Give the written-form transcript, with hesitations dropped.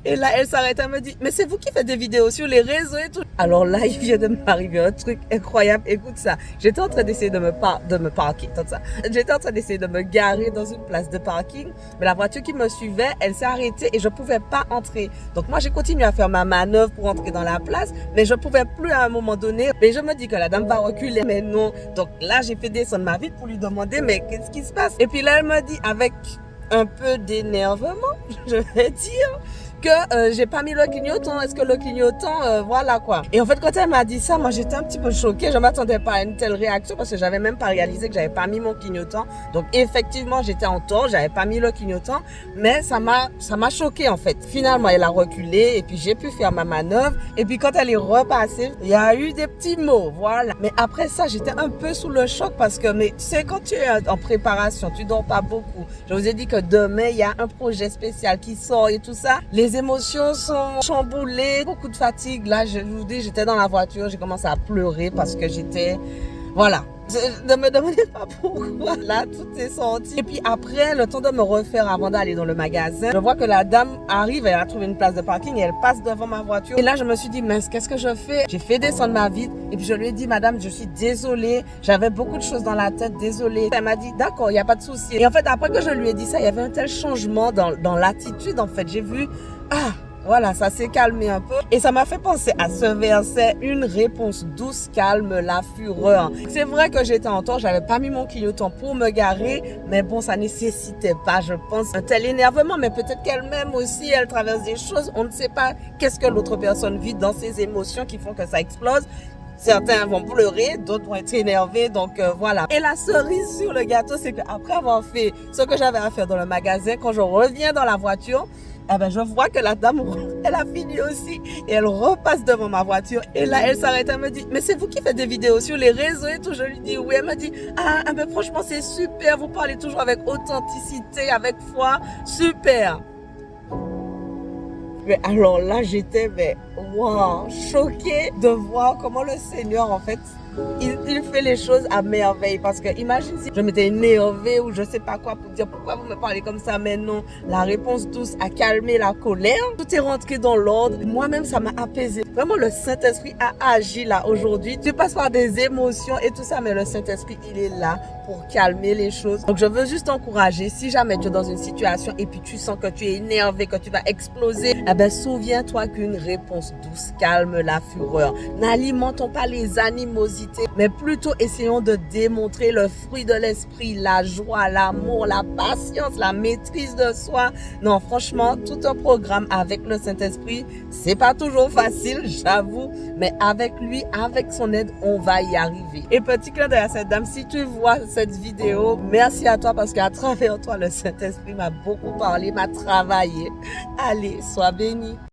Et là, elle s'arrête, elle me dit, mais c'est vous qui faites des vidéos sur les réseaux et tout. Alors là, il vient de m'arriver un truc incroyable. Écoute ça. J'étais en train d'essayer de me parker, tout ça. J'étais en train d'essayer de me garer dans une place de parking. Mais la voiture qui me suivait, elle s'est arrêtée et je pouvais pas entrer. Donc moi, j'ai continué à faire ma manœuvre pour entrer dans la place, mais je pouvais plus à un moment donné. Et je me dis que la dame va reculer, mais non. Donc là, j'ai fait descendre ma vitre pour lui demander, mais qu'est-ce qui se passe? Et puis là, elle me dit avec un peu d'énervement, je vais dire, que j'ai pas mis le clignotant, est-ce que le clignotant, voilà quoi. Et en fait, quand elle m'a dit ça, moi j'étais un petit peu choquée, je m'attendais pas à une telle réaction parce que j'avais même pas réalisé que j'avais pas mis mon clignotant. Donc effectivement, j'étais en tort, j'avais pas mis le clignotant, mais ça m'a choquée en fait. Finalement, elle a reculé et puis j'ai pu faire ma manœuvre et puis quand elle est repassée, il y a eu des petits mots, voilà. Mais après ça, j'étais un peu sous le choc parce que, mais tu sais, quand tu es en préparation, tu dors pas beaucoup. Je vous ai dit que demain, il y a un projet spécial qui sort et tout ça. Les émotions sont chamboulées, beaucoup de fatigue. Là, je vous dis, j'étais dans la voiture, j'ai commencé à pleurer parce que j'étais... Voilà. Ne me demandez pas pourquoi. Là, tout est sorti. Et puis après, le temps de me refaire avant d'aller dans le magasin, je vois que la dame arrive, elle a trouvé une place de parking et elle passe devant ma voiture. Et là, je me suis dit, mince, qu'est-ce que je fais? J'ai fait descendre ma vitre et puis je lui ai dit, madame, je suis désolée. J'avais beaucoup de choses dans la tête, désolée. Elle m'a dit, d'accord, il n'y a pas de souci. Et en fait, après que je lui ai dit ça, il y avait un tel changement dans l'attitude. En fait, j'ai vu, voilà, ça s'est calmé un peu. Et ça m'a fait penser à ce verset, une réponse douce calme la fureur. C'est vrai que j'étais en tort, j'avais pas mis mon clignotant pour me garer, mais bon, ça nécessitait pas, je pense, un tel énervement. Mais peut-être qu'elle-même aussi, elle traverse des choses. On ne sait pas qu'est-ce que l'autre personne vit dans ses émotions qui font que ça explose. Certains vont pleurer, d'autres vont être énervés, donc voilà. Et la cerise sur le gâteau, c'est qu'après avoir fait ce que j'avais à faire dans le magasin, quand je reviens dans la voiture, eh ben, je vois que la dame, elle a fini aussi et elle repasse devant ma voiture. Et là, elle s'arrête, elle me dit, mais c'est vous qui faites des vidéos sur les réseaux et tout. Je lui dis oui. Elle me dit, mais franchement, c'est super. Vous parlez toujours avec authenticité, avec foi. Super. Mais alors là, j'étais, wow, choquée de voir comment le Seigneur, en fait, il fait les choses à merveille. Parce que imagine si je m'étais énervée ou je sais pas quoi pour dire pourquoi vous me parlez comme ça, mais non. La réponse douce a calmé la colère. Tout est rentré dans l'ordre. Moi-même, ça m'a apaisé. Vraiment, le Saint-Esprit a agi là aujourd'hui. Tu passes par des émotions et tout ça, mais le Saint-Esprit, il est là pour calmer les choses. Donc, je veux juste t'encourager. Si jamais tu es dans une situation et puis tu sens que tu es énervé, que tu vas exploser, eh ben, souviens-toi qu'une réponse douce calme la fureur. N'alimentons pas les animosités, mais plutôt essayons de démontrer le fruit de l'esprit, la joie, l'amour, la patience, la maîtrise de soi. Non, franchement, tout un programme avec le Saint-Esprit, c'est pas toujours facile, j'avoue, mais avec lui, avec son aide, on va y arriver. Et petit clin d'œil à cette dame, si tu vois cette vidéo, merci à toi parce qu'à travers toi, le Saint-Esprit m'a beaucoup parlé, m'a travaillé. Allez, sois béni.